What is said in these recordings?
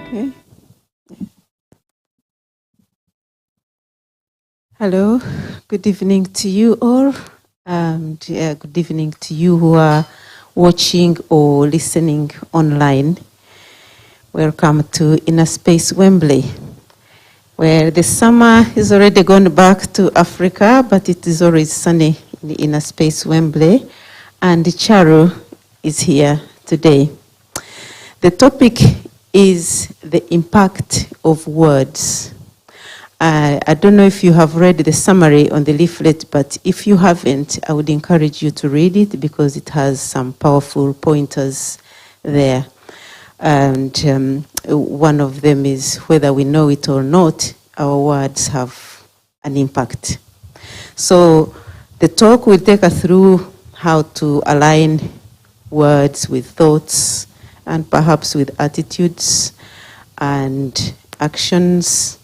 Okay. Hello, good evening to you all, and good evening to you who are watching or listening online. Welcome to Inner Space Wembley, where the summer is already gone back to Africa, but it is always sunny in the Inner Space Wembley, and Charu is here today. The topic is the impact of words. I don't know if you have read the summary on the leaflet, but if you haven't, I would encourage you to read it because it has some powerful pointers there. And one of them is whether we know it or not, our words have an impact. So the talk will take us through how to align words with thoughts and perhaps with attitudes and actions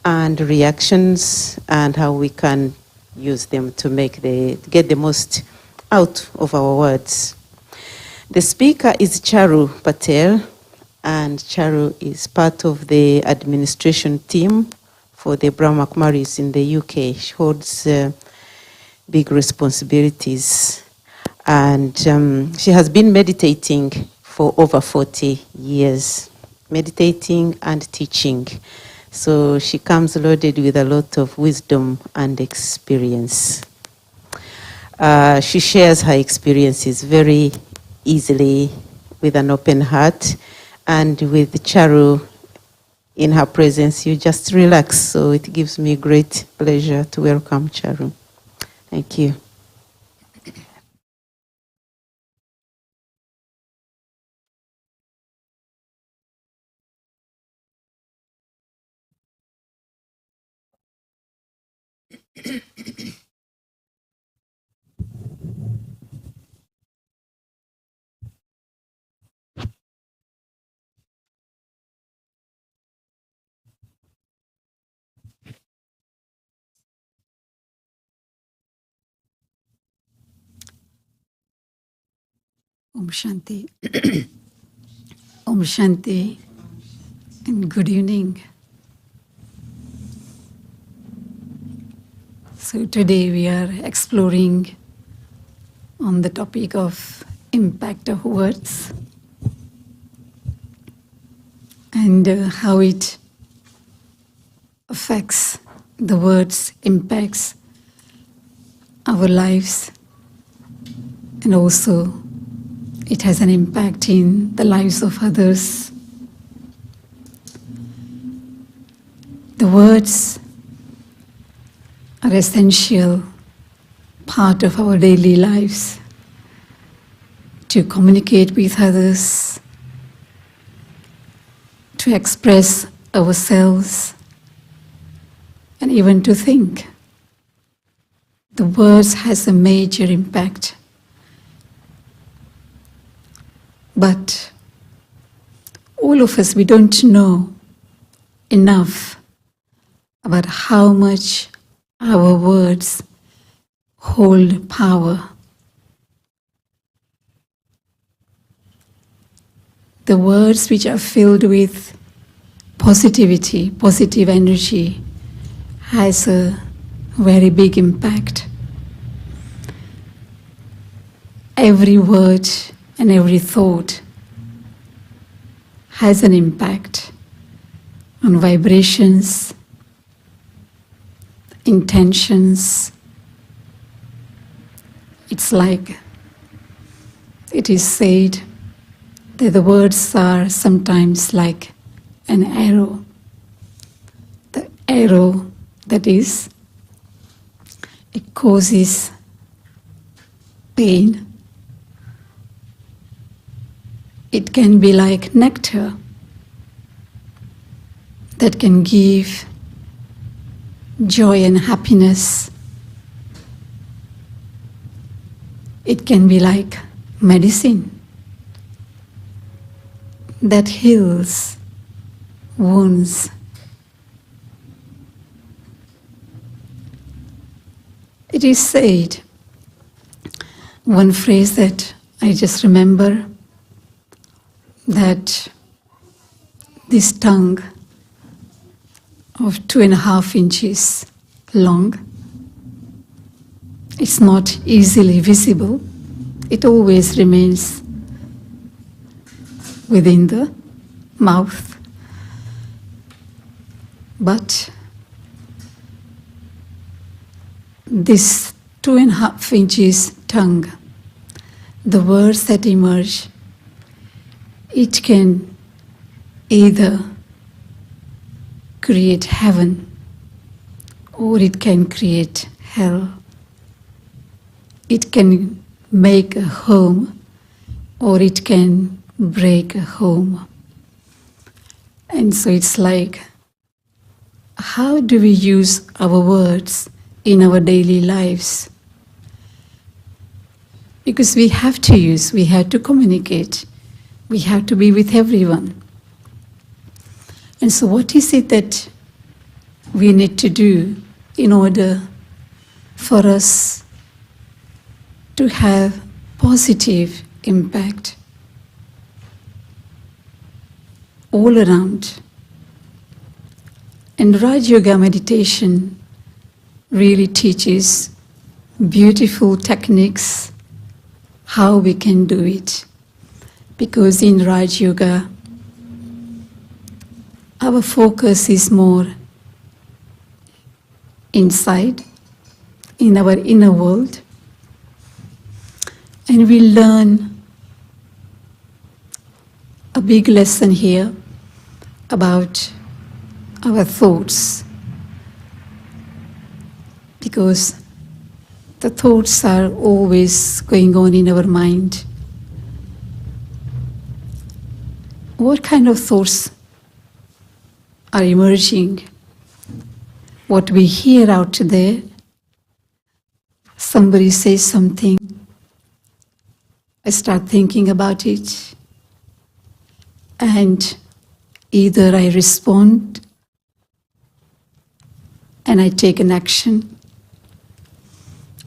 and reactions, and how we can use them to get the most out of our words. The speaker is Charu Patel, and Charu is part of the administration team for the Brahma Kumaris in the UK. She holds big responsibilities, and she has been meditating for over 40 years, meditating and teaching. So she comes loaded with a lot of wisdom and experience. She shares her experiences very easily with an open heart, and with Charu in her presence, you just relax. So it gives me great pleasure to welcome Charu. Thank you. Om Shanti. Om Shanti and good evening. So today we are exploring on the topic of impact of words and how it affects the words, impacts our lives, and also it has an impact in the lives of others. The words are essential part of our daily lives to communicate with others, to express ourselves, and even to think. The words has a major impact. But all of us, we don't know enough about how much our words hold power. The words which are filled with positivity, positive energy, has a very big impact. Every word and every thought has an impact on vibrations, intentions. It's like it is said that the words are sometimes like an arrow. The arrow, that is, it causes pain. It can be like nectar that can give joy and happiness. It can be like medicine that heals wounds. It is said, one phrase that I just remember, that this tongue of 2.5 inches long, it's not easily visible. It always remains within the mouth. But this 2.5 inches tongue, the words that emerge, it can either create heaven or it can create hell. It can make a home or it can break a home. And so it's like, how do we use our words in our daily lives? Because we have to communicate, we have to be with everyone. And so what is it that we need to do in order for us to have positive impact all around? And Raj Yoga meditation really teaches beautiful techniques how we can do it. Because in Raj Yoga, our focus is more inside, in our inner world. And we learn a big lesson here about our thoughts. Because the thoughts are always going on in our mind. What kind of thoughts are emerging? What we hear out there, somebody says something, I start thinking about it, and either I respond and I take an action.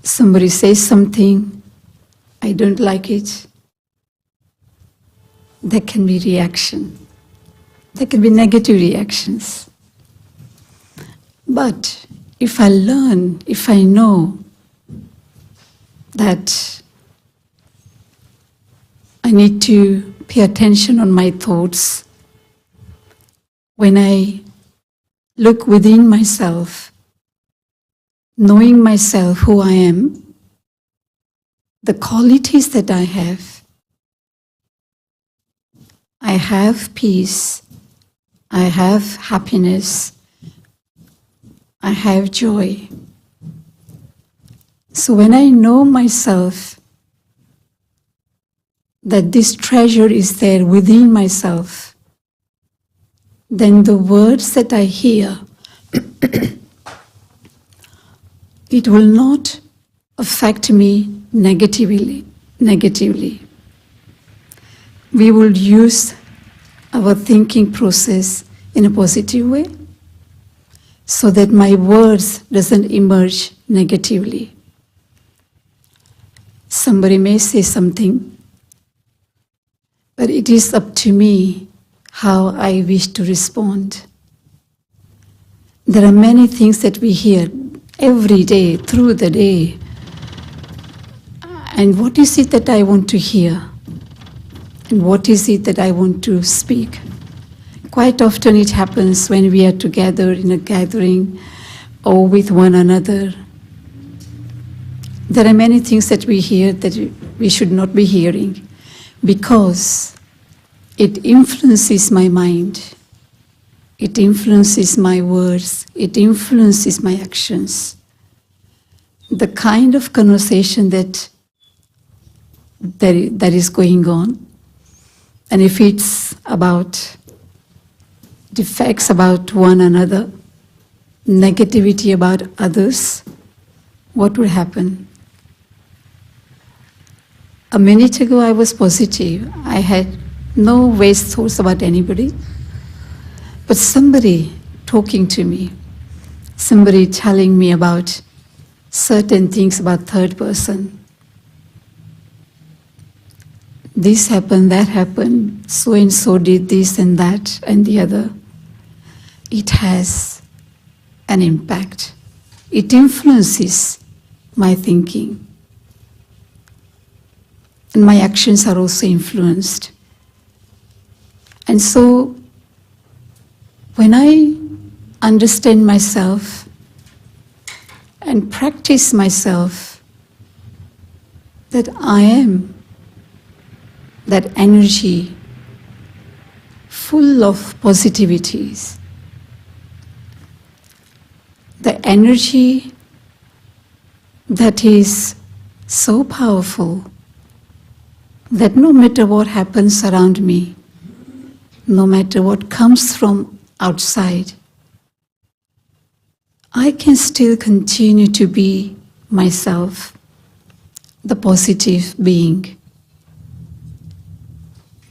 Somebody says something, I don't like it. There can be reaction. There can be negative reactions. But if I learn, if I know that I need to pay attention on my thoughts, when I look within myself, knowing myself, who I am, the qualities that I have peace, I have happiness, I have joy. So when I know myself, that this treasure is there within myself, then the words that I hear, it will not affect me negatively. We will use our thinking process in a positive way so that my words doesn't emerge negatively. Somebody may say something, but it is up to me how I wish to respond. There are many things that we hear every day, through the day. And what is it that I want to hear? And what is it that I want to speak? Quite often it happens when we are together in a gathering or with one another. There are many things that we hear that we should not be hearing because it influences my mind, it influences my words, it influences my actions. The kind of conversation that is going on, and if it's about defects about one another, negativity about others, what would happen? A minute ago I was positive. I had no waste thoughts about anybody. But somebody talking to me, somebody telling me about certain things about third person, this happened, that happened, so and so did this and that and the other, it has an impact. It influences my thinking. And my actions are also influenced. And so, when I understand myself and practice myself, that I am that energy full of positivities, the energy that is so powerful that no matter what happens around me, no matter what comes from outside, I can still continue to be myself, the positive being,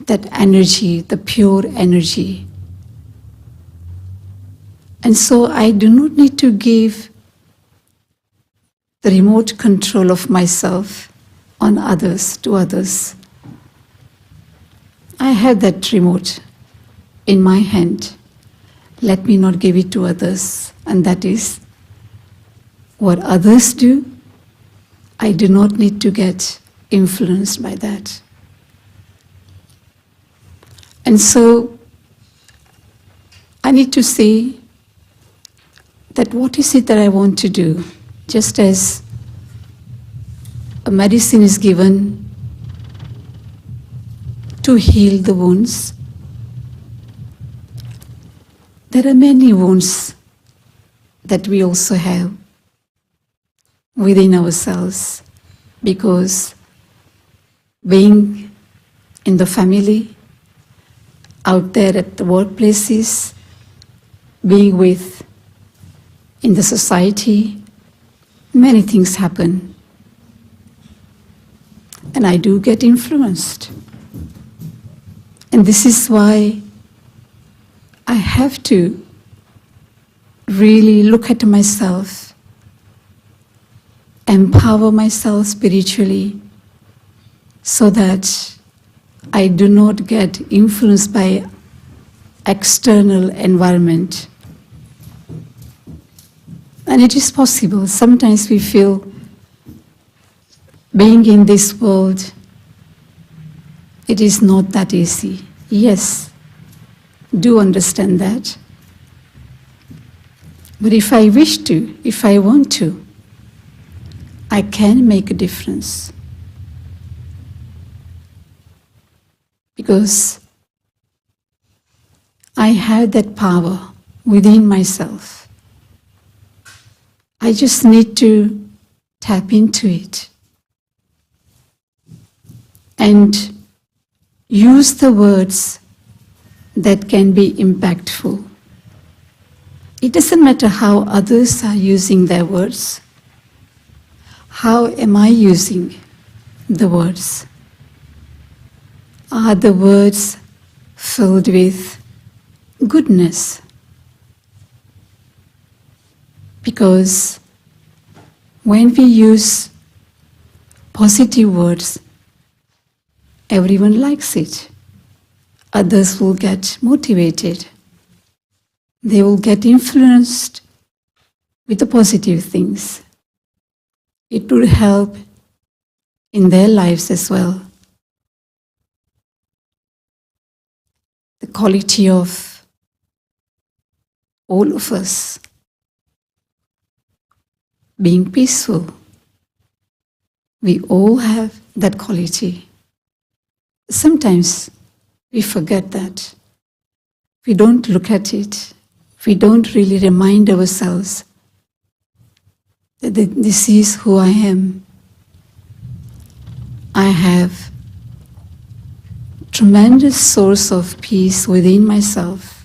that energy, the pure energy. And so I do not need to give the remote control of myself on others, to others. I have that remote in my hand. Let me not give it to others. And that is what others do. I do not need to get influenced by that. And so I need to see that what is it that I want to do? Just as a medicine is given to heal the wounds, there are many wounds that we also have within ourselves, because being in the family, out there at the workplaces, being in the society, many things happen. And I do get influenced. And this is why I have to really look at myself, empower myself spiritually, so that I do not get influenced by external environment. And it is possible. Sometimes we feel being in this world, it is not that easy. Yes, do understand that. But if I wish to, if I want to, I can make a difference. Because I have that power within myself. I just need to tap into it and use the words that can be impactful. It doesn't matter how others are using their words. How am I using the words? Are the words filled with goodness? Because when we use positive words, everyone likes it. Others will get motivated. They will get influenced with the positive things. It will help in their lives as well. The quality of all of us being peaceful. We all have that quality. Sometimes we forget that. We don't look at it. We don't really remind ourselves that this is who I am. I have tremendous source of peace within myself.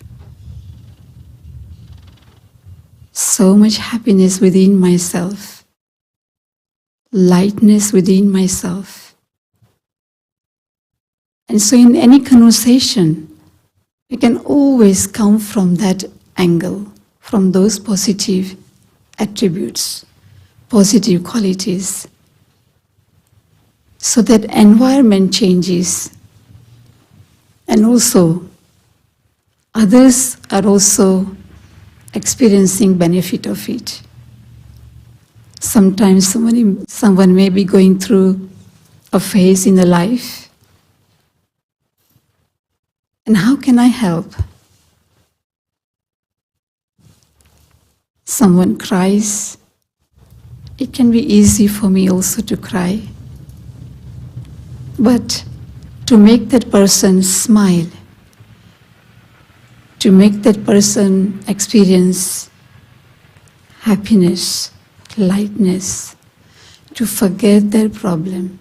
So much happiness within myself. Lightness within myself. And so in any conversation, we can always come from that angle, from those positive attributes, positive qualities. so that environment changes, and also others are also experiencing benefit of it. Sometimes someone may be going through a phase in their life, and how can I help? Someone cries. It can be easy for me also to cry. But to make that person smile, to make that person experience happiness, lightness, to forget their problem,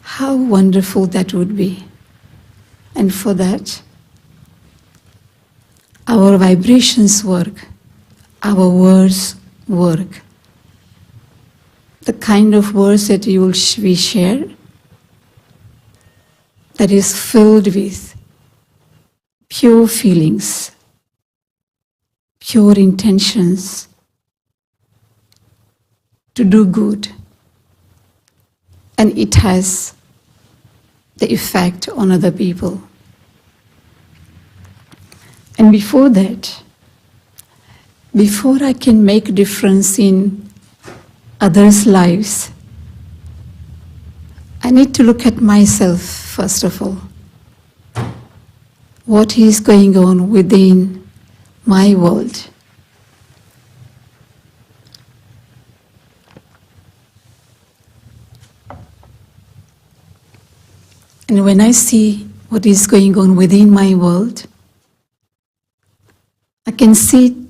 how wonderful that would be. And for that, our vibrations work, our words work. The kind of words that we share, that is filled with pure feelings, pure intentions to do good, and it has the effect on other people. And before that, before I can make a difference in others' lives, I need to look at myself first of all. What is going on within my world? And when I see what is going on within my world, I can see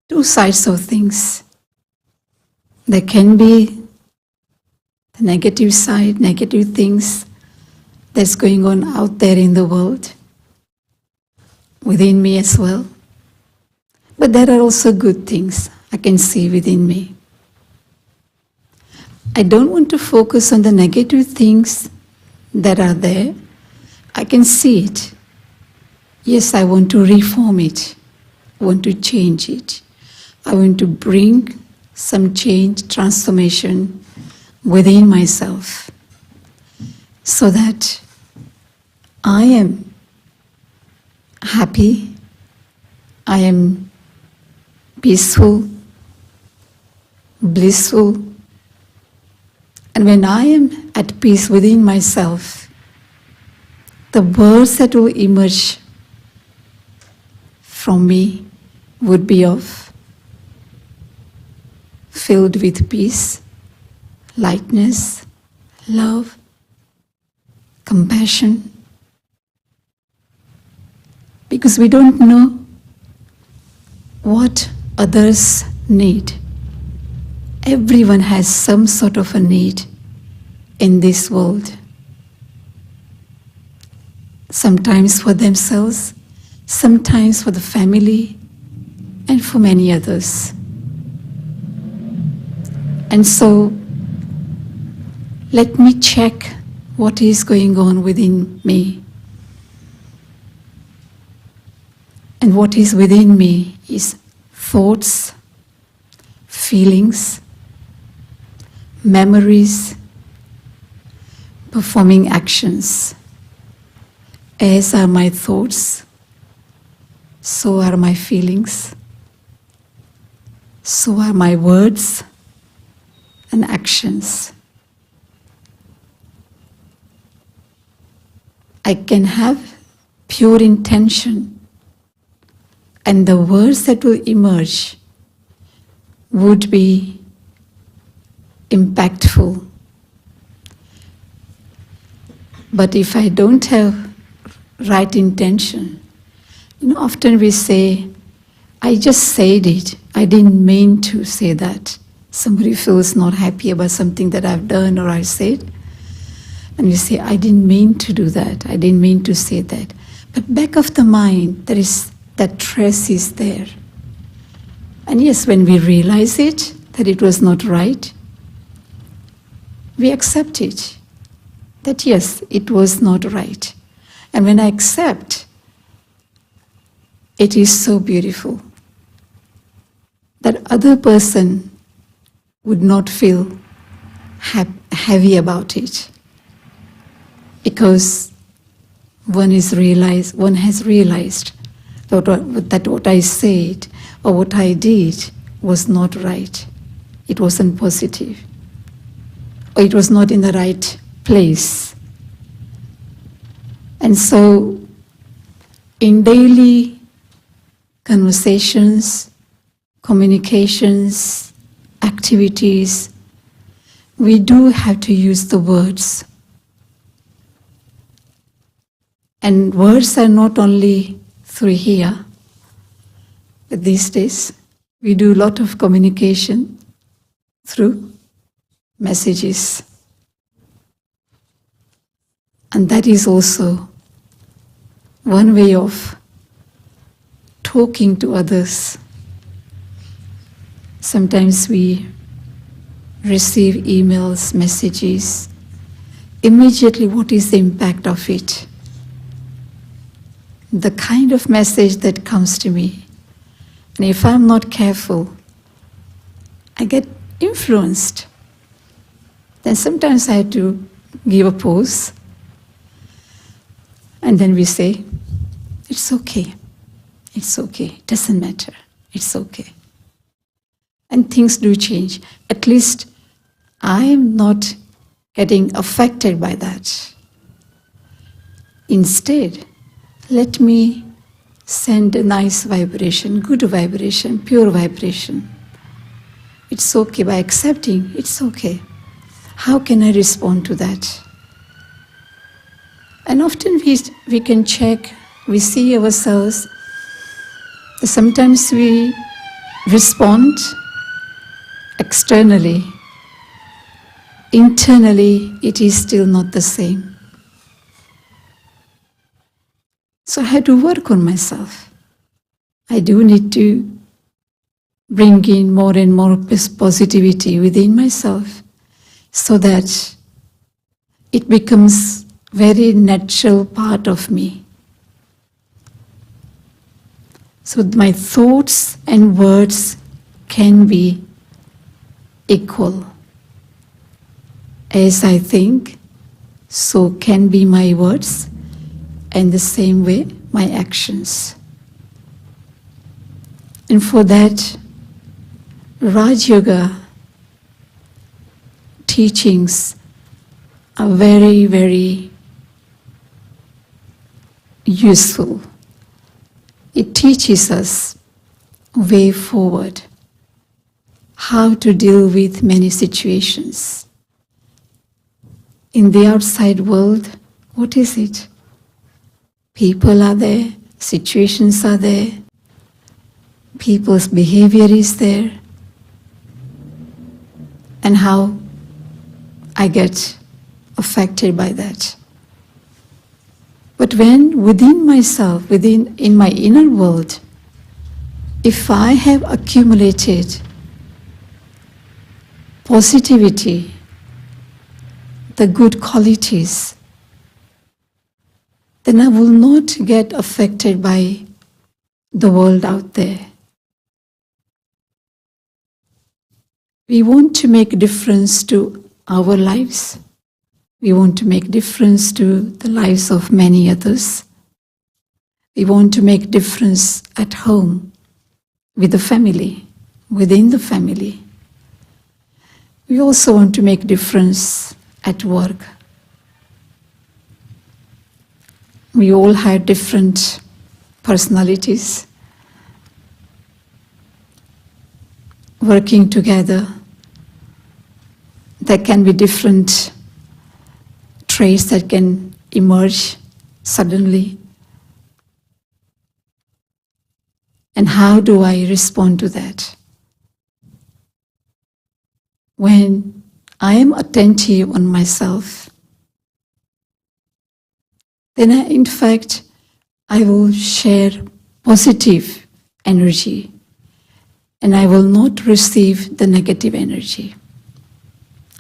two sides of things. There can be the negative side, negative things that's going on out there in the world, within me as well. But there are also good things I can see within me. I don't want to focus on the negative things that are there. I can see it. Yes, I want to reform it. I want to change it. I want to bring some change, transformation within myself so that I am happy, I am peaceful, blissful. And when I am at peace within myself, the words that will emerge from me would be filled with peace, lightness, love, compassion. Because we don't know what others need. Everyone has some sort of a need in this world. Sometimes for themselves, sometimes for the family, and for many others. And so, let me check what is going on within me. And what is within me is thoughts, feelings, memories, performing actions. As are my thoughts, so are my feelings, so are my words and actions. I can have pure intention, and the words that will emerge would be impactful. But if I don't have right intention, often we say, I just said it, I didn't mean to say that. Somebody feels not happy about something that I've done or I said, and we say, I didn't mean to do that, I didn't mean to say that. But back of the mind, there is that trace is there. And yes, when we realize it, that it was not right, we accept it. That yes, it was not right. And when I accept, it is so beautiful. That other person would not feel heavy about it, because one has realized that what I said or what I did was not right. It wasn't positive, or it was not in the right place. And so, in daily conversations, communications, activities, we do have to use the words. And words are not only through here, but these days we do a lot of communication through messages. And that is also one way of talking to others. Sometimes we receive emails, messages. Immediately, what is the impact of it? The kind of message that comes to me. And if I'm not careful, I get influenced. Then sometimes I have to give a pause. And then we say, it's okay. It's okay. It doesn't matter. It's okay. And things do change. At least I'm not getting affected by that. Instead, let me send a nice vibration, good vibration, pure vibration. It's okay. By accepting, it's okay. How can I respond to that? And often we can check, we see ourselves. Sometimes we respond externally. Internally, it is still not the same. So I had to work on myself. I do need to bring in more and more positivity within myself so that it becomes very natural part of me. So my thoughts and words can be equal. As I think, so can be my words, and the same way my actions. And for that, Raj Yoga teachings are very, very useful. It teaches us a way forward, how to deal with many situations. In the outside world, what is it? People are there, situations are there, people's behavior is there, and how I get affected by that. But when within myself, in my inner world, if I have accumulated positivity, the good qualities, then I will not get affected by the world out there. We want to make a difference to our lives. We want to make difference to the lives of many others. We want to make difference at home, with the family, within the family. We also want to make difference at work. We all have different personalities. Working together, there can be different traits that can emerge suddenly. And how do I respond to that? When I am attentive on myself, then in fact, I will share positive energy and I will not receive the negative energy.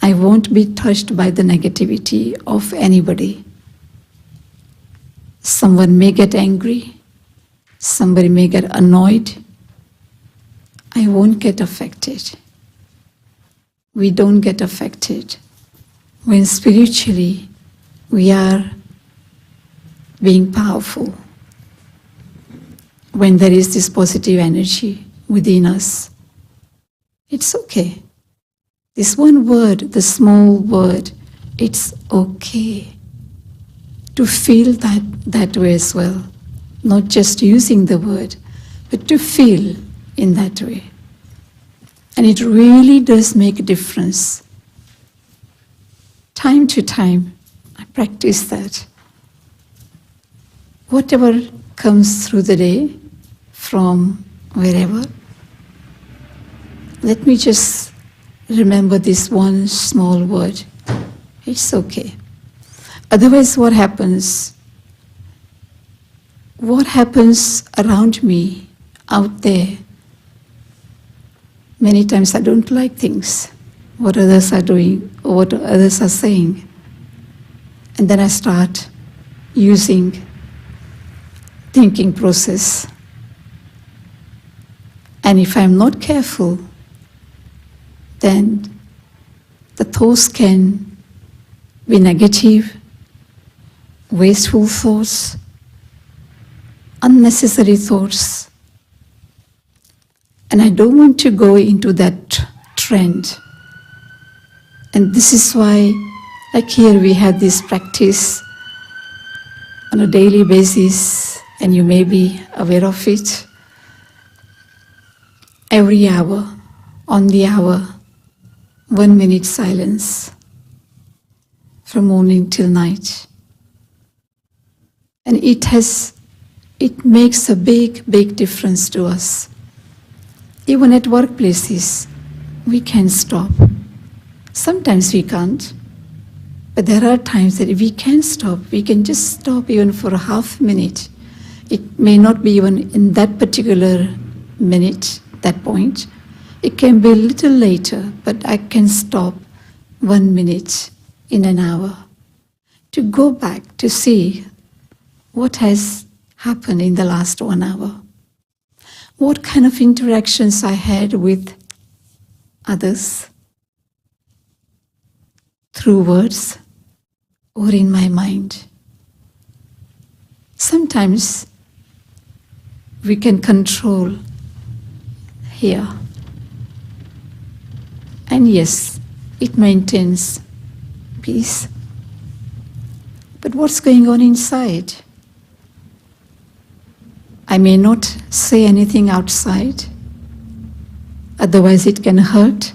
I won't be touched by the negativity of anybody. Someone may get angry, somebody may get annoyed. I won't get affected. We don't get affected when spiritually we are being powerful, when there is this positive energy within us, it's okay. This one word, the small word, it's okay to feel that way as well. Not just using the word, but to feel in that way. And it really does make a difference. Time to time, I practice that. Whatever comes through the day, from wherever, let me just remember this one small word. It's okay. Otherwise, what happens? What happens around me, out there? Many times I don't like things, what others are doing, or what others are saying. And then I start using thinking process. And if I'm not careful, then the thoughts can be negative, wasteful thoughts, unnecessary thoughts. And I don't want to go into that trend. And this is why, like here, we have this practice on a daily basis, and you may be aware of it. Every hour, on the hour, 1 minute silence from morning till night. And it makes a big, big difference to us. Even at workplaces, we can stop. Sometimes we can't, but there are times that we can stop. We can just stop even for a half minute. It may not be even in that particular minute, that point. It can be a little later, but I can stop 1 minute in an hour to go back to see what has happened in the last 1 hour. What kind of interactions I had with others through words or in my mind. Sometimes we can control here. And yes, it maintains peace. But what's going on inside? I may not say anything outside, otherwise it can hurt.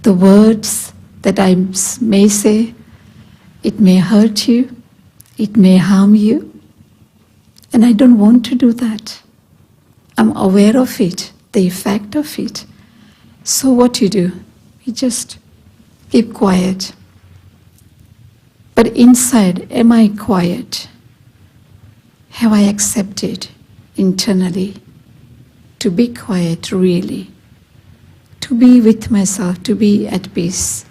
The words that I may say, it may hurt you, it may harm you, and I don't want to do that. I'm aware of it, the effect of it. So what you do? You just keep quiet. But inside, am I quiet? Have I accepted internally to be quiet really? To be with myself, to be at peace?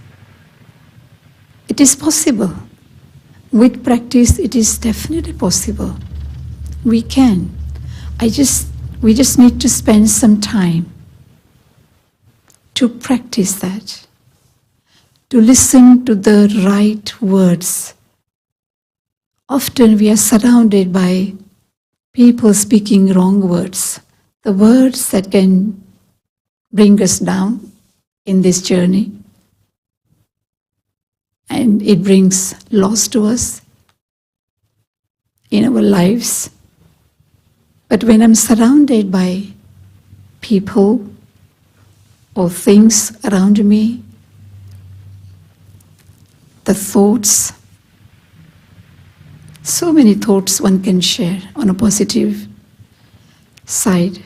It is possible. With practice, it is definitely possible. We can. We just need to spend some time to practice that, to listen to the right words. Often we are surrounded by people speaking wrong words, the words that can bring us down in this journey. And it brings loss to us in our lives. But when I'm surrounded by people or things around me, the thoughts, so many thoughts one can share on a positive side.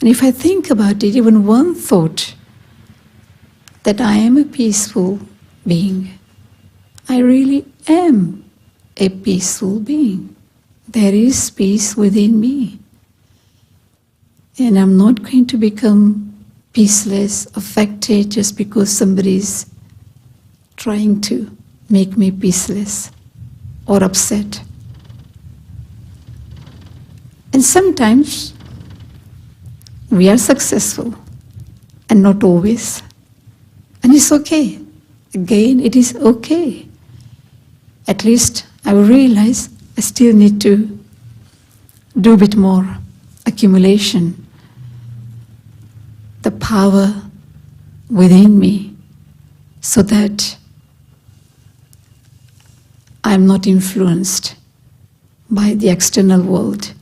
And if I think about it, even one thought that I am a peaceful being, I really am a peaceful being. There is peace within me. And I'm not going to become peaceless, affected just because somebody's trying to make me peaceless or upset. And sometimes we are successful and not always. And it's okay. again, it is okay. At least I will realize I still need to do a bit more accumulation. The power within me, so that I'm not influenced by the external world,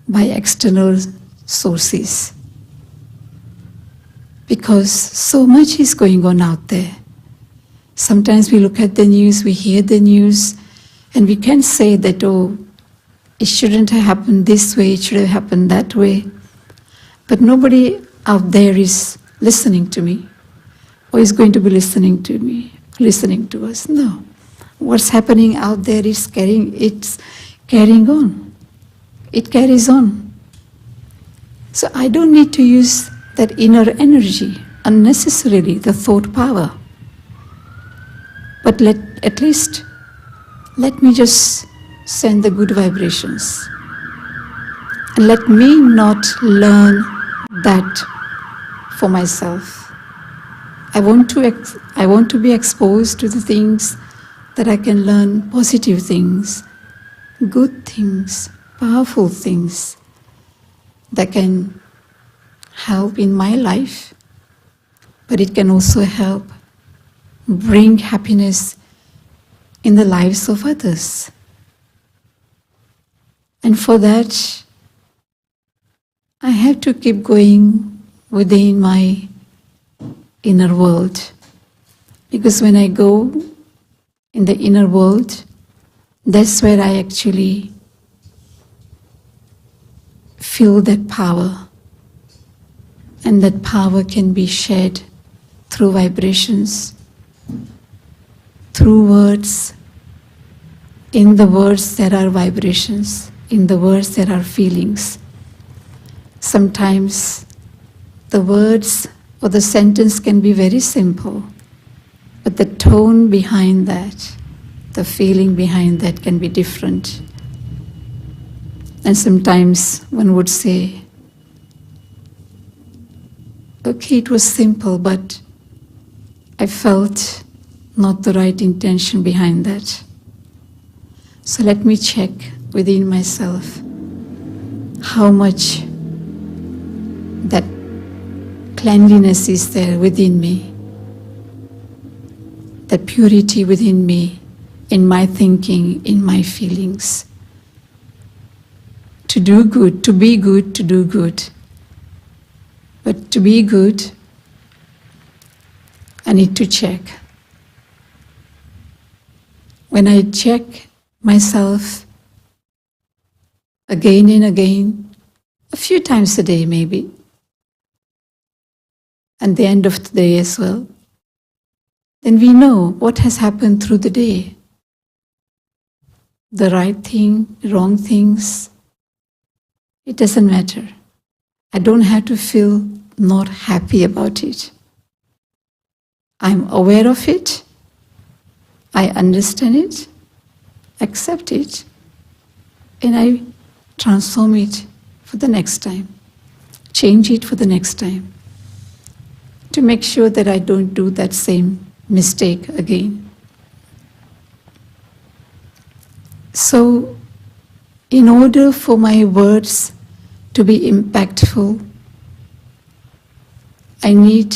by external sources. Because so much is going on out there. Sometimes we look at the news, we hear the news, and we can say that, oh, it shouldn't have happened this way, it should have happened that way. But nobody out there is listening to me, or is going to be listening to me, listening to us. No. What's happening out there is carrying on. It carries on. So I don't need to use that inner energy unnecessarily, the thought power. But at least let me just send the good vibrations. And let me not learn that for myself. I want to be exposed to the things that I can learn, positive things, good things, powerful things that can help in my life, but it can also help bring happiness in the lives of others. And for that, I have to keep going within my inner world. Because when I go in the inner world, that's where I actually feel that power. And that power can be shared through vibrations, through words. In the words there are vibrations, in the words there are feelings. Sometimes the words or the sentence can be very simple, but the tone behind that, the feeling behind that can be different. And sometimes one would say, okay, it was simple, but I felt not the right intention behind that. So let me check within myself how much that cleanliness is there within me, that purity within me, in my thinking, in my feelings. To do good, to be good, to do good. But to be good, I need to check. When I check myself again and again, a few times a day maybe, and the end of the day as well, then we know what has happened through the day. The right thing, wrong things, it doesn't matter. I don't have to feel not happy about it. I'm aware of it, I understand it, accept it, and I transform it for the next time, change it for the next time, to make sure that I don't do that same mistake again. So, in order for my words to be impactful, I need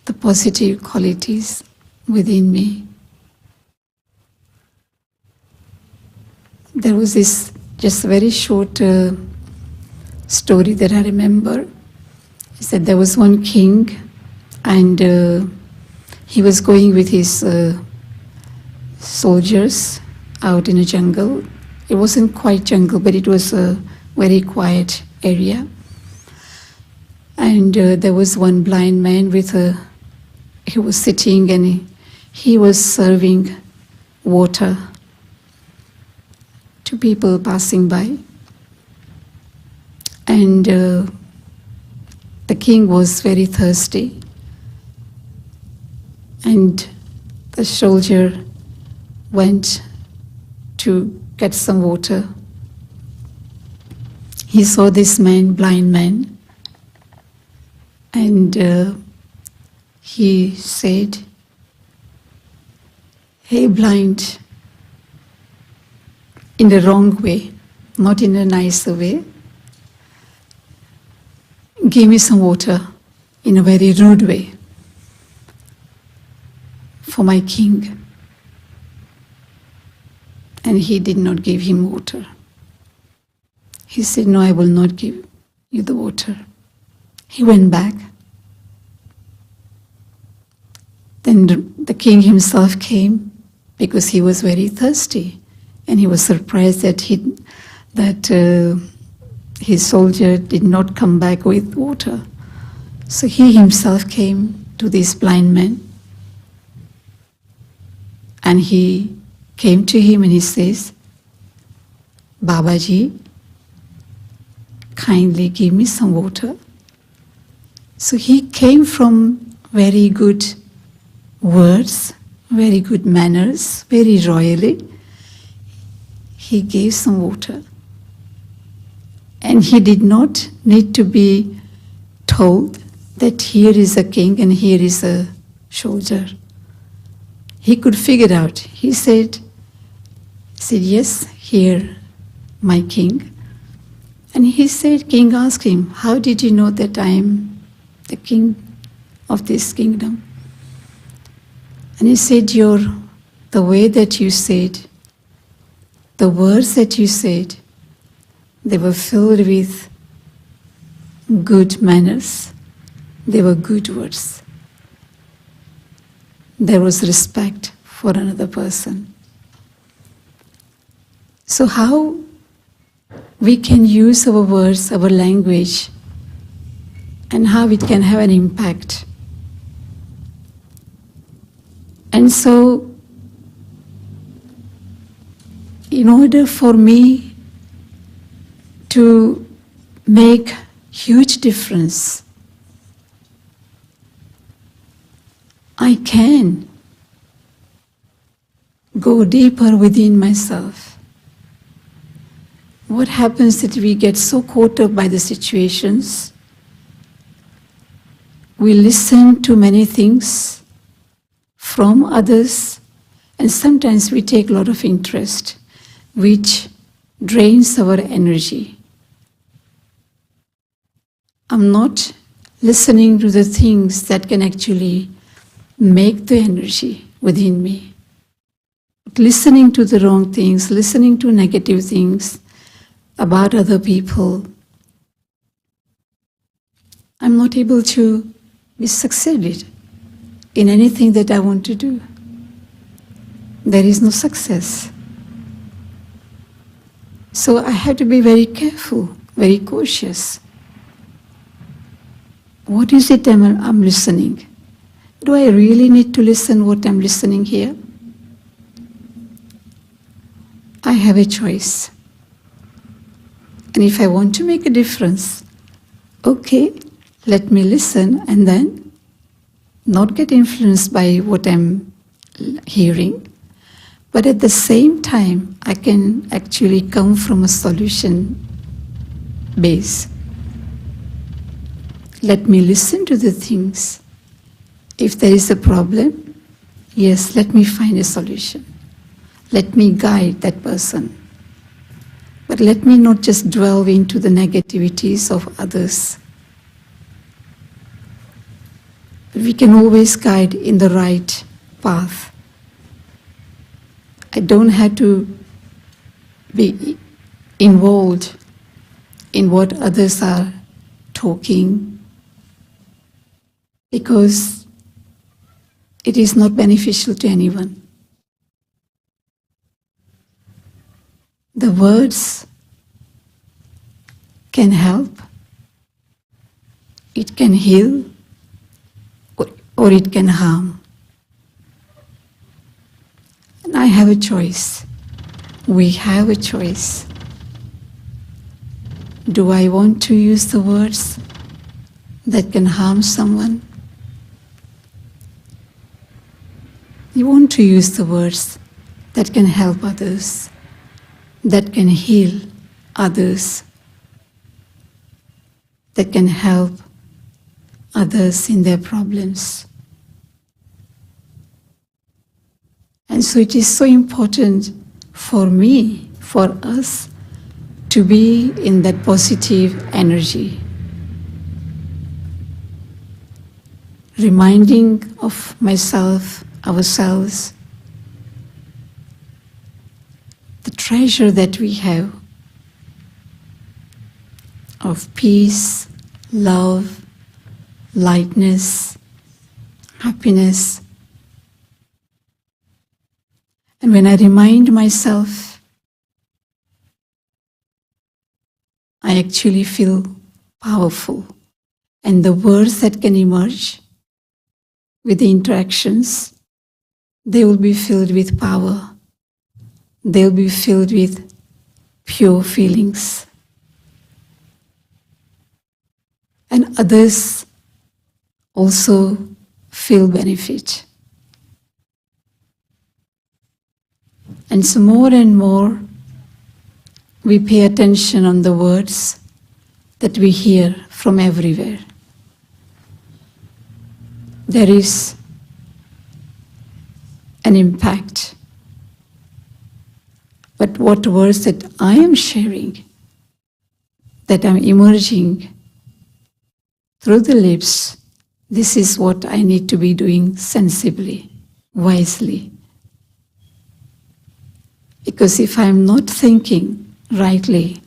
the positive qualities within me. There was this just very short story that I remember. He said there was one king, and he was going with his soldiers out in a jungle. It wasn't quite jungle, but it was a very quiet area. And there was one blind man he was sitting and he was serving water to people passing by. And the king was very thirsty. And the soldier went to get some water. He saw this man, blind man, and he said, "Hey, blind," in the wrong way, not in a nicer way, "give me some water," in a very rude way, "for my king." And he did not give him water. He said, "No, I will not give you the water." He went back. Then the king himself came because he was very thirsty, and he was surprised that his soldier did not come back with water. So he himself came to this blind man, and he came to him and he says, "Babaji, kindly give me some water." So he came from very good words, very good manners, very royally. He gave some water. And he did not need to be told that here is a king and here is a soldier. He could figure out. He said, "Yes, here, my king." And he said, king asked him, "How did you know that I am the king of this kingdom?" And he said, the way that you said, the words that you said, they were filled with good manners. They were good words. There was respect for another person. So how we can use our words, our language, and how it can have an impact. And so, in order for me to make huge difference, I can go deeper within myself. What happens is that we get so caught up by the situations, we listen to many things from others, and sometimes we take a lot of interest, which drains our energy. I'm not listening to the things that can actually make the energy within me. Listening to the wrong things, listening to negative things about other people, I'm not able to be succeeded in anything that I want to do. There is no success. So I have to be very careful, very cautious. What is it I'm listening? Do I really need to listen what I'm listening here? I have a choice. And if I want to make a difference, okay, let me listen and then not get influenced by what I'm hearing. But at the same time, I can actually come from a solution base. Let me listen to the things. If there is a problem, yes, let me find a solution. Let me guide that person. But let me not just dwell into the negativities of others. We can always guide in the right path. I don't have to be involved in what others are talking, because it is not beneficial to anyone. The words can help, it can heal, or it can harm. And I have a choice. We have a choice. Do I want to use the words that can harm someone? You want to use the words that can help others, that can heal others, that can help others in their problems. And so it is so important for me, for us, to be in that positive energy. Reminding of myself, ourselves, the treasure that we have of peace, love, lightness, happiness. And when I remind myself, I actually feel powerful. And the words that can emerge with the interactions, they will be filled with power. They'll be filled with pure feelings. And others also feel benefit. And so more and more we pay attention on the words that we hear from everywhere. There is an impact. But what words that I am sharing, that I'm emerging through the lips, this is what I need to be doing sensibly, wisely. Because if I'm not thinking rightly,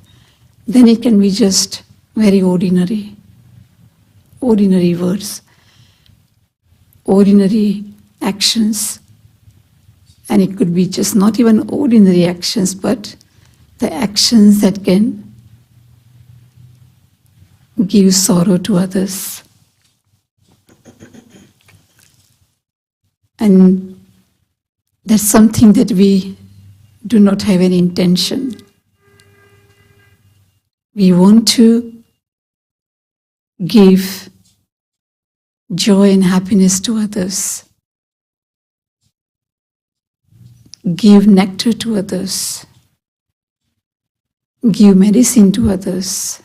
then it can be just very ordinary words, ordinary actions. And it could be just not even ordinary actions, but the actions that can give sorrow to others. And that's something that we do not have any intention. We want to give joy and happiness to others, give nectar to others, give medicine to others,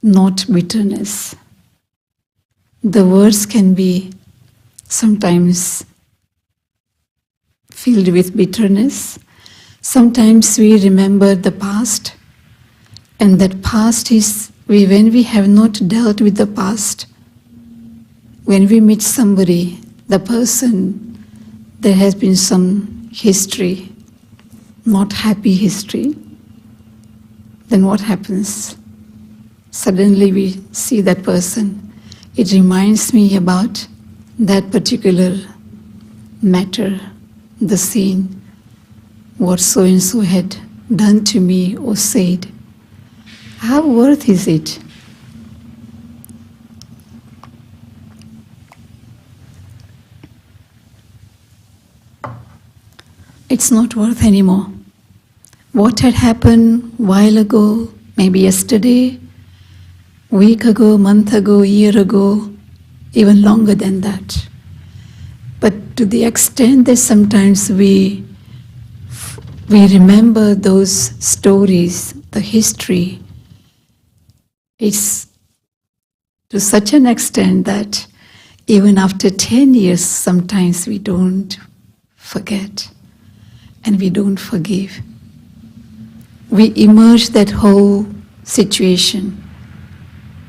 not bitterness. The words can be sometimes filled with bitterness. Sometimes we remember the past, and that past is when we have not dealt with the past. When we meet somebody, the person, there has been some history, not happy history, then what happens? Suddenly we see that person. It reminds me about that particular matter, the scene, what so-and-so had done to me or said. How worth is it? It's not worth anymore. What had happened a while ago, maybe yesterday, week ago, month ago, year ago, even longer than that. But to the extent that sometimes we remember those stories, the history, it's to such an extent that even after 10 years, sometimes we don't forget and we don't forgive. We immerse that whole situation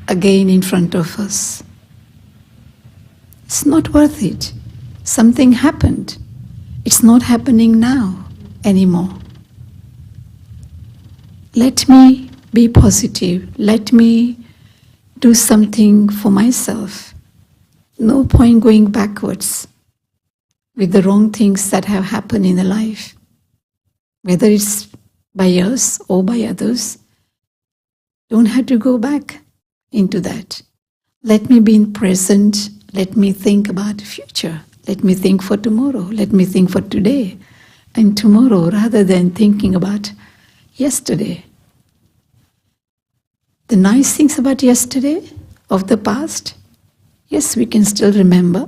again in front of us. It's not worth it. Something happened. It's not happening now anymore. Let me be positive. Let me do something for myself. No point going backwards with the wrong things that have happened in the life, whether it's by us or by others. Don't have to go back into that. Let me be in present. Let me think about the future. Let me think for tomorrow. Let me think for today and tomorrow rather than thinking about yesterday. The nice things about yesterday, of the past, yes, we can still remember,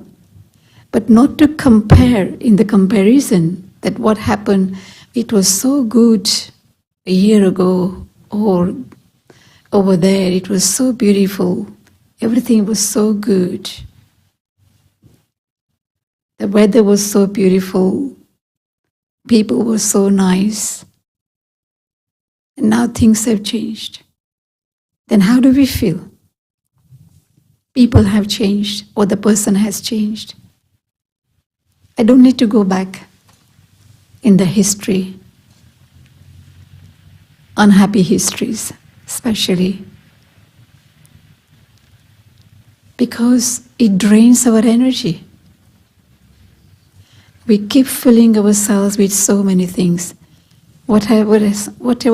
but not to compare in the comparison that what happened, it was so good a year ago, or over there, it was so beautiful, everything was so good. The weather was so beautiful, people were so nice, and now things have changed. Then how do we feel? People have changed, or the person has changed. I don't need to go back in the history, unhappy histories especially, because it drains our energy. We keep filling ourselves with so many things. Whatever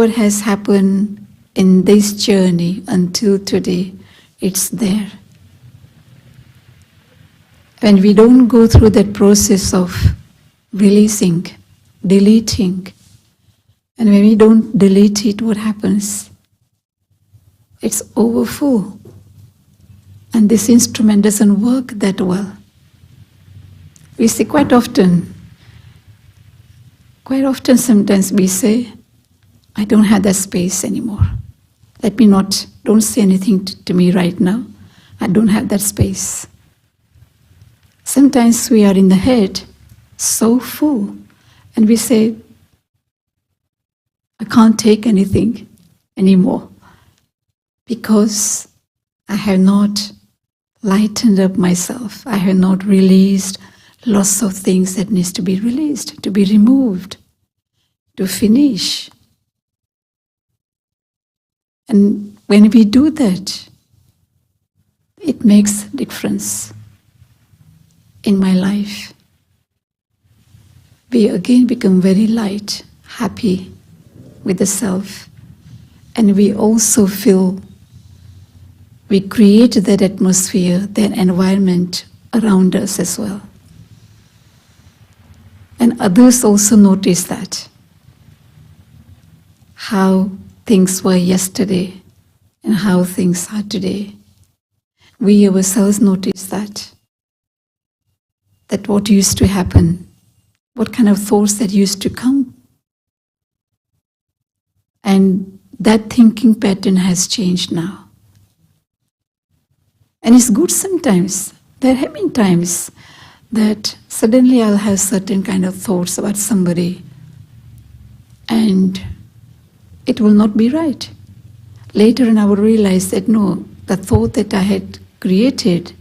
has happened in this journey until today, it's there. When we don't go through that process of releasing, deleting, and when we don't delete it, what happens? It's overfull. And this instrument doesn't work that well. We see quite often sometimes we say, I don't have that space anymore. Don't say anything to me right now. I don't have that space. Sometimes we are in the head so full and we say, I can't take anything anymore because I have not lightened up myself. I have not released lots of things that needs to be released, to be removed, to finish. And when we do that, it makes a difference in my life. We again become very light, happy with the self, and we also feel we create that atmosphere, that environment around us as well. And others also notice that, how things were yesterday and how things are today. We ourselves notice that what used to happen, what kind of thoughts that used to come. And that thinking pattern has changed now. And it's good sometimes. There have been times that suddenly I'll have certain kind of thoughts about somebody and it will not be right. Later on I will realize that no, the thought that I had created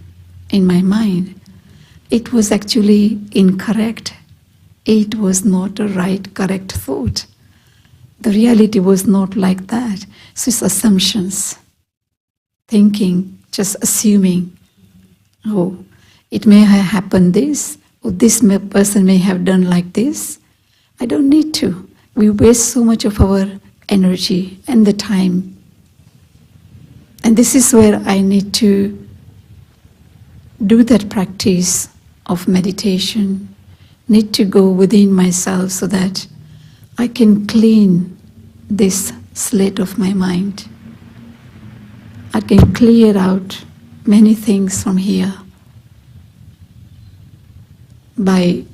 in my mind, it was actually incorrect. It was not a right, correct thought. The reality was not like that. So it's assumptions, thinking, just assuming, oh, it may have happened this, or this person may have done like this. I don't need to. We waste so much of our energy and the time. And this is where I need to do that practice of meditation, need to go within myself so that I can clean this slate of my mind. I can clear out many things from here by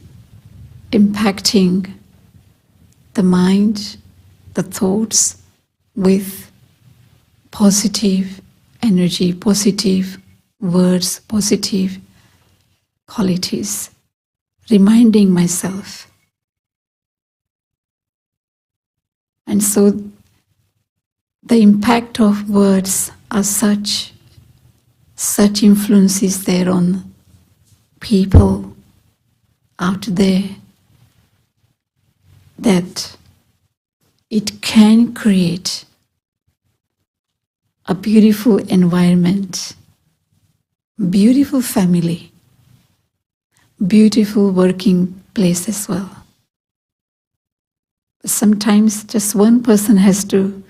impacting the mind, the thoughts with positive energy, positive words, positive qualities, reminding myself. And so the impact of words are such influence is there on people out there that it can create a beautiful environment, beautiful family, beautiful working place as well. Sometimes just one person has to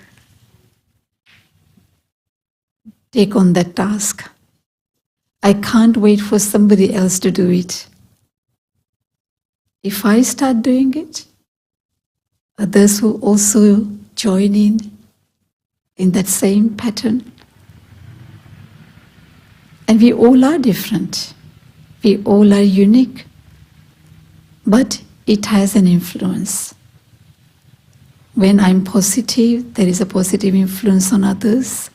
take on that task. I can't wait for somebody else to do it. If I start doing it, others will also join in that same pattern. And we all are different. We all are unique. But it has an influence. When I'm positive, there is a positive influence on others.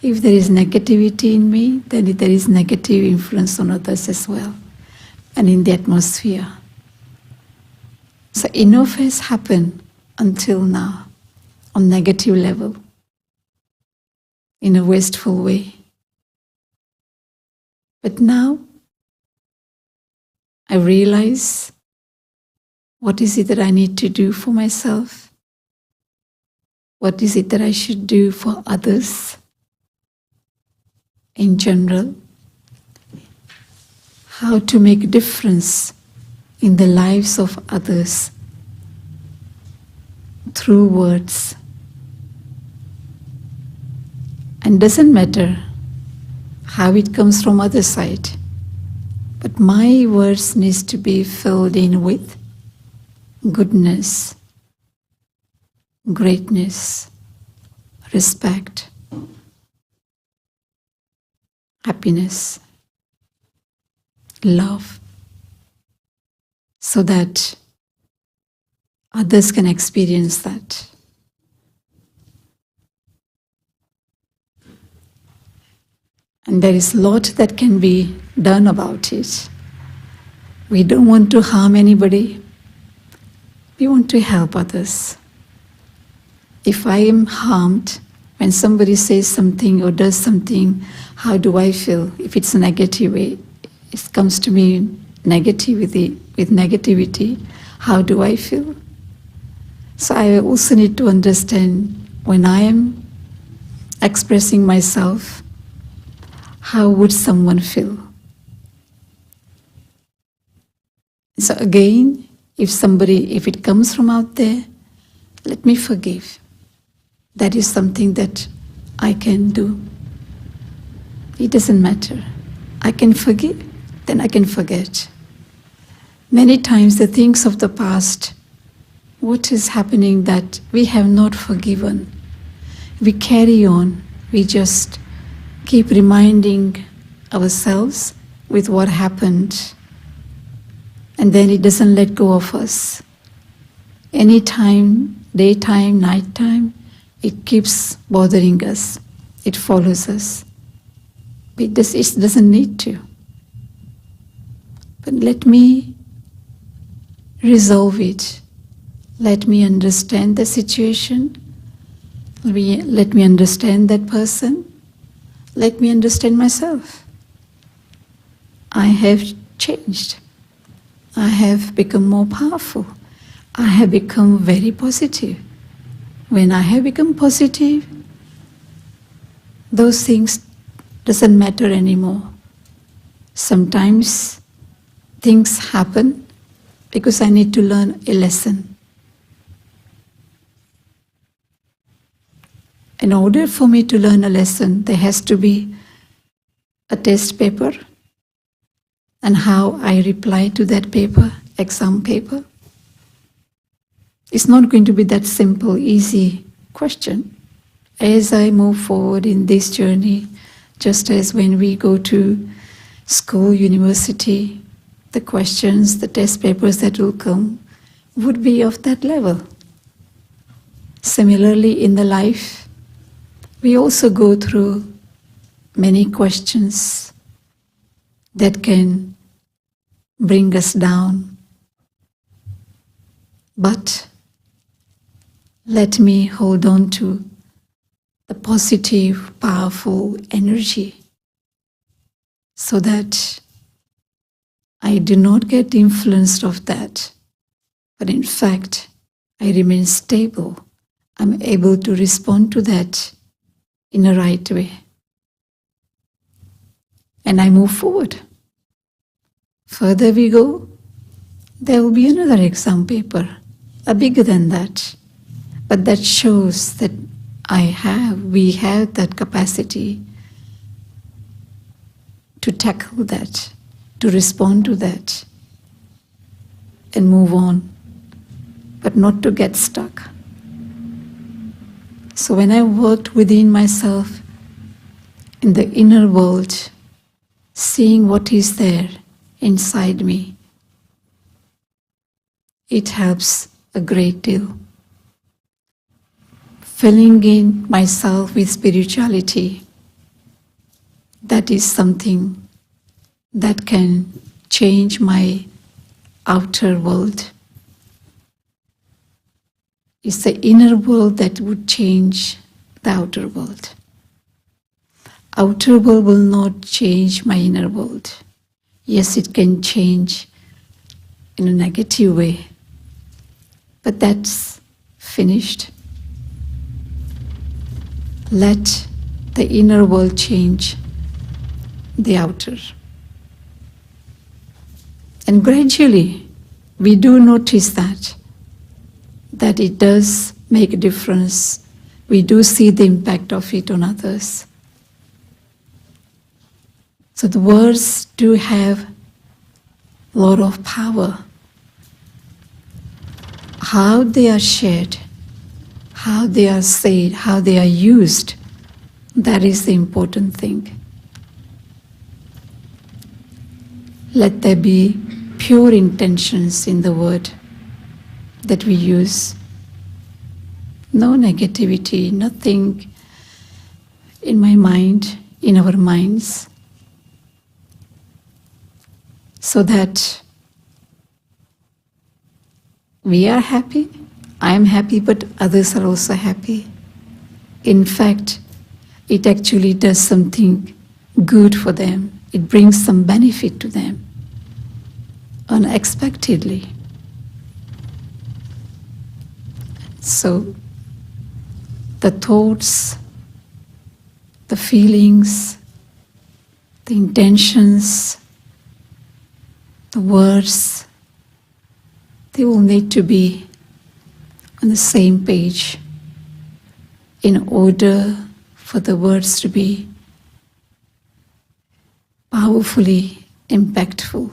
If there is negativity in me, then there is negative influence on others as well. and in the atmosphere. So enough has happened until now on negative level, in a wasteful way. But now I realize, what is it that I need to do for myself? What is it that I should do for others in general? How to make a difference in the lives of others through words. And doesn't matter how it comes from other side, but my words needs to be filled in with goodness, greatness, respect, happiness, love, so that others can experience that. And there is a lot that can be done about it. We don't want to harm anybody. We want to help others. If I am harmed, when somebody says something or does something, how do I feel? If it's a negative way, it comes to me with negativity, how do I feel? So I also need to understand, when I am expressing myself, how would someone feel? So again, if it comes from out there, let me forgive. That is something that I can do. It doesn't matter. I can forgive, then I can forget. Many times the things of the past, what is happening that we have not forgiven, we carry on, we just keep reminding ourselves with what happened, and then it doesn't let go of us. Anytime, daytime, nighttime, it keeps bothering us. It follows us. It doesn't need to. But let me resolve it. Let me understand the situation. Let me understand that person. Let me understand myself. I have changed. I have become more powerful. I have become very positive. When I have become positive, those things doesn't matter anymore. Sometimes things happen because I need to learn a lesson. In order for me to learn a lesson, there has to be a test paper, and how I reply to that paper, exam paper. It's not going to be that simple, easy question. As I move forward in this journey, just as when we go to school, university, the questions, the test papers that will come would be of that level. Similarly, in the life, we also go through many questions that can bring us down. But let me hold on to the positive, powerful energy so that I do not get influenced of that, but in fact, I remain stable. I'm able to respond to that in a right way. And I move forward. Further we go, there will be another exam paper, bigger than that. But that shows that we have that capacity to tackle that, to respond to that, and move on, but not to get stuck. So when I worked within myself, in the inner world, seeing what is there inside me, it helps a great deal. Filling in myself with spirituality, that is something that can change my outer world. It's the inner world that would change the outer world. Outer world will not change my inner world. Yes, it can change in a negative way, but that's finished. Let the inner world change the outer. And gradually, we do notice that it does make a difference. We do see the impact of it on others. So the words do have a lot of power. How they are shared, how they are said, how they are used, that is the important thing. Let there be pure intentions in the word that we use. No negativity, nothing in my mind, in our minds, so that we are happy, I am happy, but others are also happy. In fact, it actually does something good for them. It brings some benefit to them unexpectedly. So the thoughts, the feelings, the intentions, the words, they will need to be on the same page in order for the words to be powerfully impactful.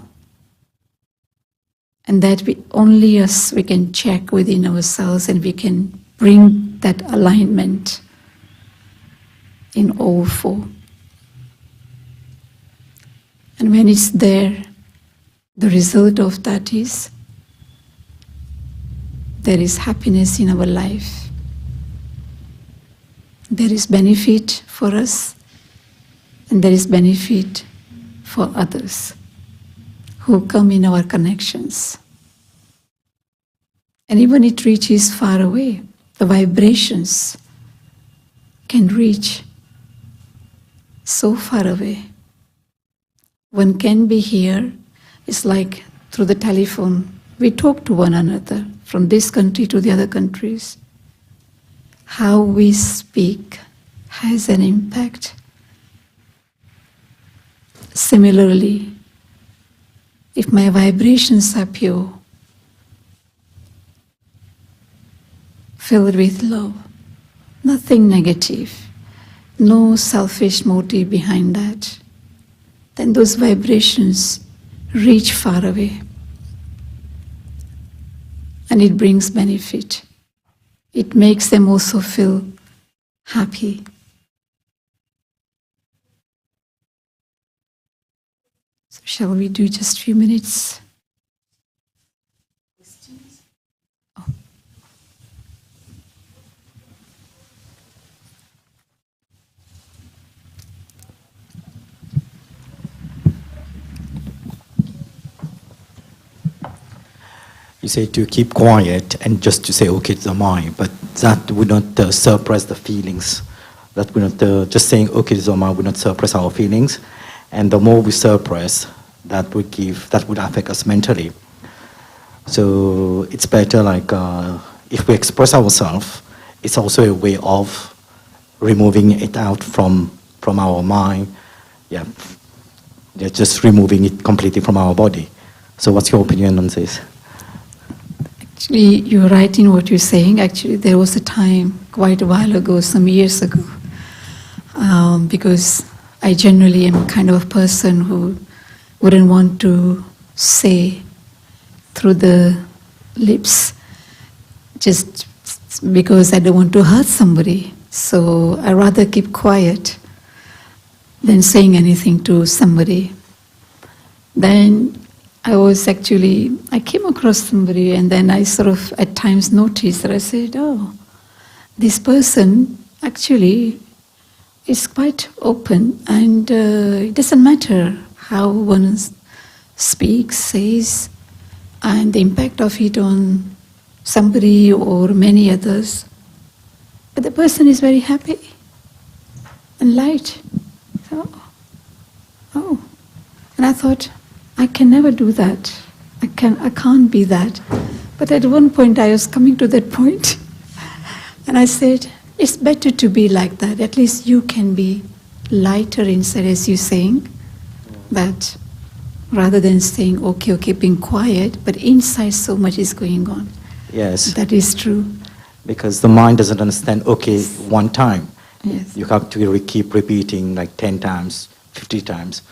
And that only we can check within ourselves, and we can bring that alignment in all four. And when it's there, the result of that is there is happiness in our life. There is benefit for us, and there is benefit for others who come in our connections. And even it reaches far away. The vibrations can reach so far away. One can be here. It's like through the telephone, we talk to one another from this country to the other countries. How we speak has an impact. Similarly, if my vibrations are pure, filled with love, nothing negative, no selfish motive behind that, then those vibrations reach far away. And it brings benefit. It makes them also feel happy. So shall we do just a few minutes? Oh. You say to keep quiet and just to say, okay, it's a mind, but that would not suppress the feelings. That would not, just saying, okay, it's a mind would not suppress our feelings. And the more we suppress, that would affect us mentally. So it's better like, if we express ourselves, it's also a way of removing it out from our mind. Yeah, just removing it completely from our body. So what's your opinion on this? Actually, you're right in what you're saying. Actually, there was a time quite a while ago, some years ago, because I generally am kind of a person who wouldn't want to say through the lips just because I don't want to hurt somebody. So I rather keep quiet than saying anything to somebody. Then I came across somebody, and then I sort of at times noticed that I said, oh, this person actually is quite open, and it doesn't matter how one speaks, says, and the impact of it on somebody or many others. But the person is very happy and light. So, oh. And I thought, I can never do that. I can't be that. But at one point I was coming to that point and I said, it's better to be like that. At least you can be lighter inside, as you're saying, that rather than saying, okay, being quiet, but inside so much is going on. Yes. That is true. Because the mind doesn't understand, okay, one time. Yes. You have to keep repeating like 10 times, 50 times,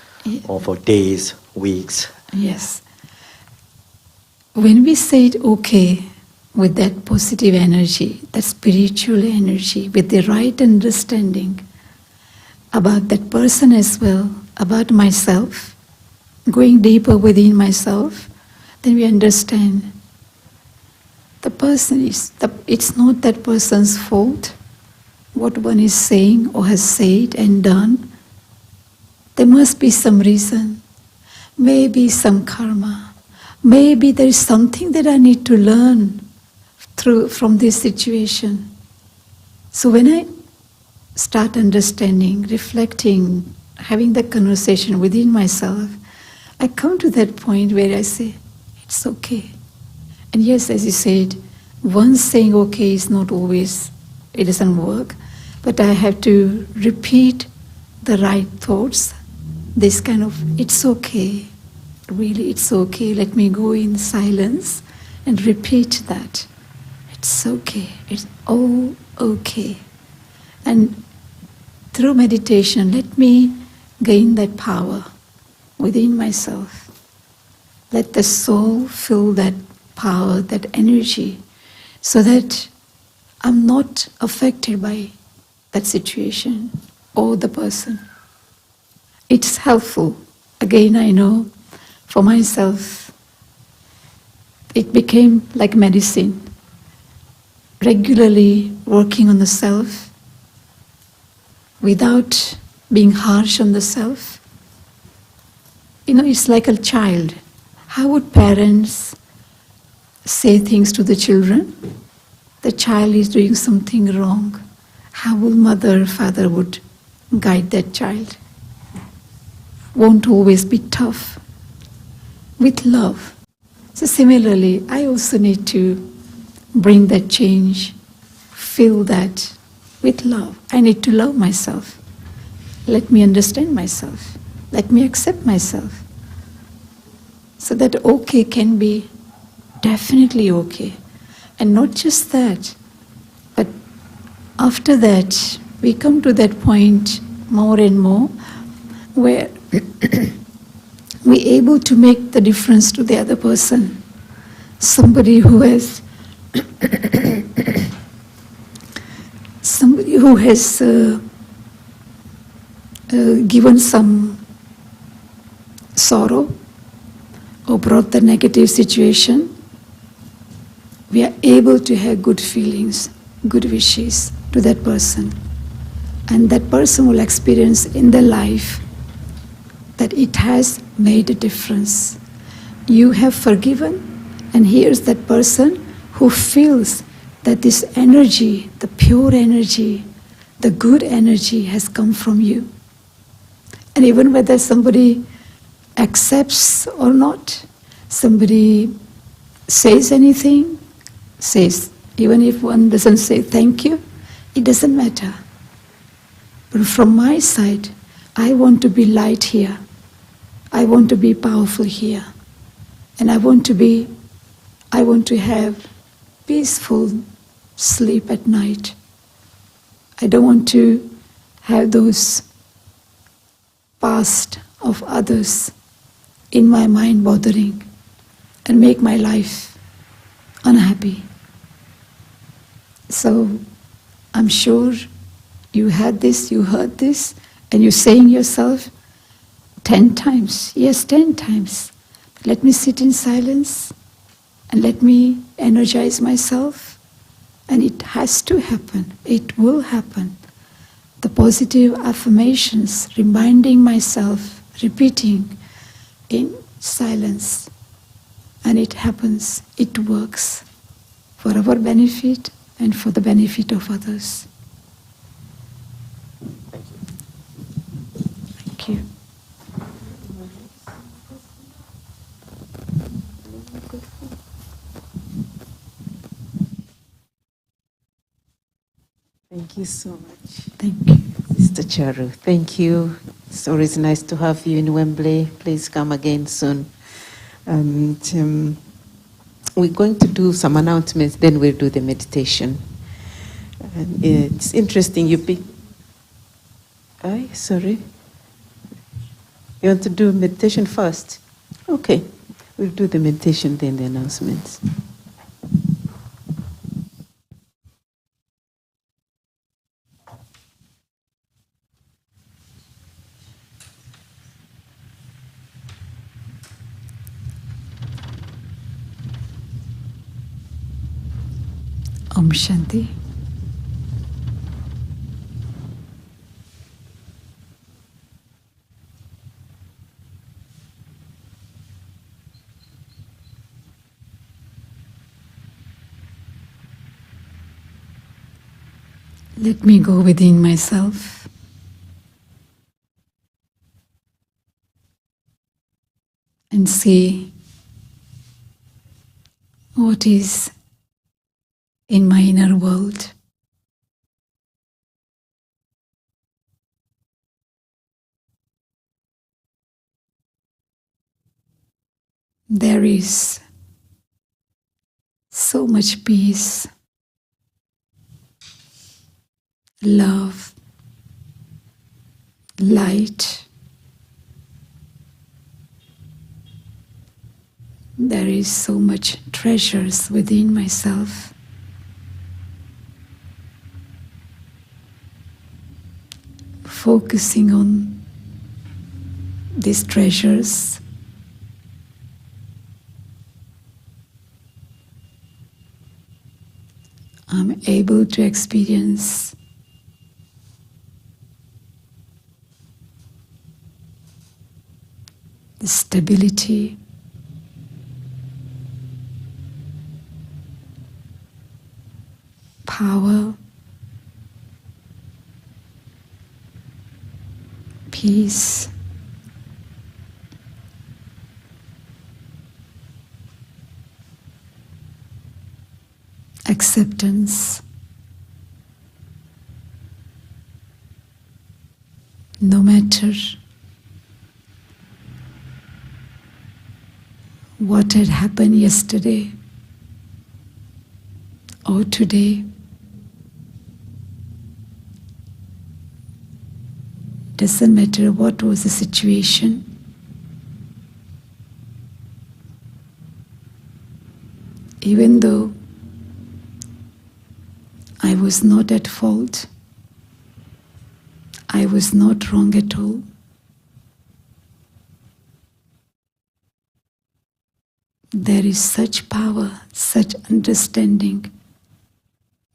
or for days, weeks. Yes. When we say it okay with that positive energy, that spiritual energy, with the right understanding about that person as well, about myself, going deeper within myself, then we understand the person it's not that person's fault, what one is saying or has said and done. There must be some reason, maybe some karma. Maybe there is something that I need to learn from this situation. So when I start understanding, reflecting, having that conversation within myself, I come to that point where I say, it's okay. And yes, as you said, once saying okay is not always, it doesn't work, but I have to repeat the right thoughts, this kind of, it's okay. Really, it's okay. Let me go in silence and repeat that. It's okay. It's all okay. And through meditation, let me gain that power within myself. Let the soul feel that power, that energy, so that I'm not affected by that situation or the person. It's helpful. Again, I know for myself, it became like medicine. Regularly working on the self, without being harsh on the self. It's like a child. How would parents say things to the children? The child is doing something wrong. How will mother, father would guide that child? Won't always be tough. With love. So similarly, I also need to bring that change, feel that with love. I need to love myself. Let me understand myself. Let me accept myself. So that okay can be definitely okay. And not just that, but after that, we come to that point more and more where we're able to make the difference to the other person. Somebody who has given some sorrow or brought the negative situation, we are able to have good feelings, good wishes to that person. And that person will experience in their life that it has made a difference. You have forgiven, and here's that person who feels that this energy, the pure energy, the good energy has come from you. And even whether somebody accepts or not, somebody says anything, says, even if one doesn't say thank you, it doesn't matter. But from my side, I want to be light here. I want to be powerful here. And I want to have peaceful sleep at night. I don't want to have those past of others in my mind bothering and make my life unhappy. So I'm sure you had this, you heard this, and you're saying yourself 10 times, yes, 10 times. Let me sit in silence and let me energize myself. And it has to happen. It will happen. The positive affirmations, reminding myself, repeating in silence, and it happens, it works for our benefit and for the benefit of others. Thank you. Thank you so much. Thank you. Sister Charu, thank you. It's always nice to have you in Wembley. Please come again soon. And we're going to do some announcements, then we'll do the meditation. And it's interesting, you pick... sorry. You want to do meditation first? Okay. We'll do the meditation, then the announcements. Om Shanti. Let me go within myself and see what is in my inner world. There is so much peace, love, light. There is so much treasures within myself. Focusing on these treasures, I'm able to experience the stability, power, peace, acceptance, no matter what had happened yesterday or today. Doesn't matter what was the situation. Even though I was not at fault, I was not wrong at all. There is such power, such understanding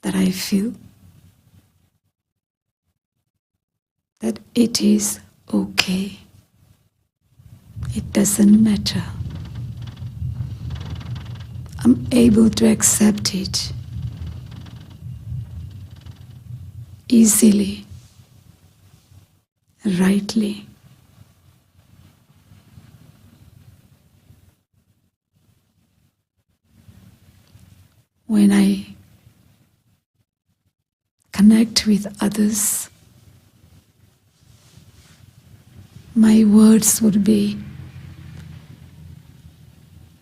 that I feel that it is okay. It doesn't matter. I'm able to accept it easily, rightly. When I connect with others, my words would be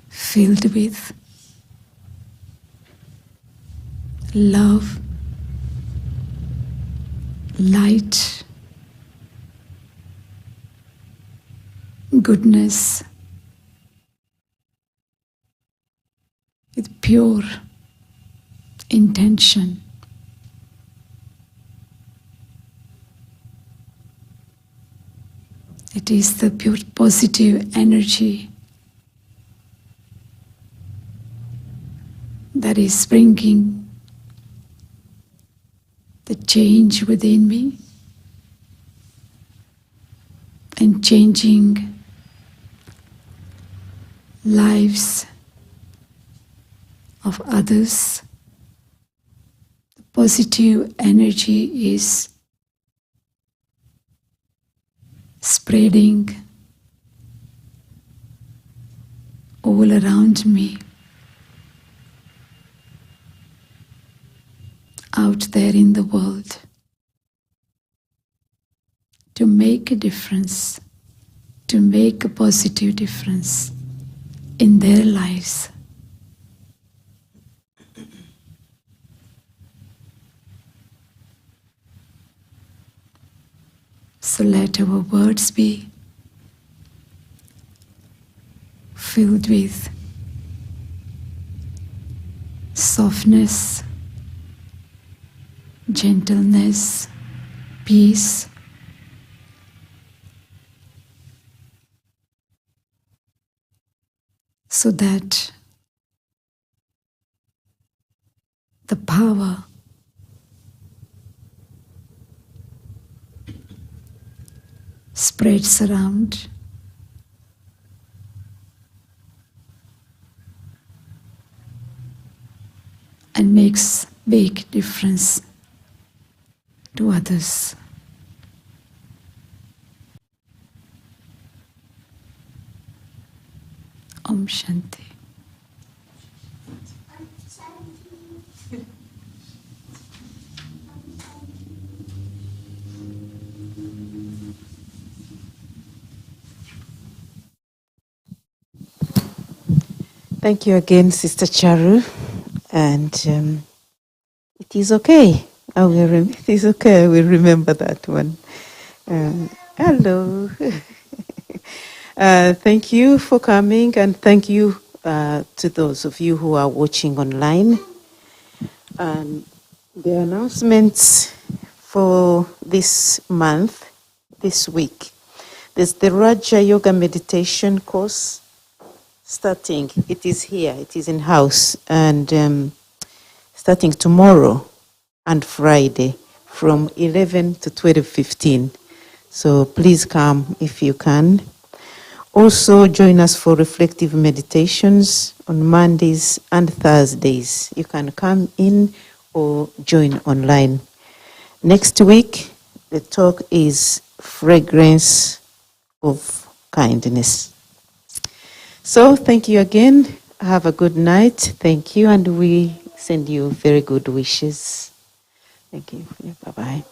filled with love, light, goodness, with pure intention. It is the pure positive energy that is bringing the change within me and changing lives of others. The positive energy is spreading all around me, out there in the world, to make a difference, to make a positive difference in their lives. So let our words be filled with softness, gentleness, peace, so that the power spreads around and makes big difference to others. Om Shanti. Thank you again, Sister Charu. And it is okay. It is okay. I will remember that one. Hello. Thank you for coming, and thank you to those of you who are watching online. The announcements for this month, this week. There's the Raja Yoga Meditation course starting. It is here, it is in house, and starting tomorrow and Friday from 11 to 12:15. So please come if you can. Also join us for reflective meditations on Mondays and Thursdays. You can come in or join online. Next week, the talk is Fragrance of Kindness. So thank you again. Have a good night. Thank you, and we send you very good wishes. Thank you. Bye-bye.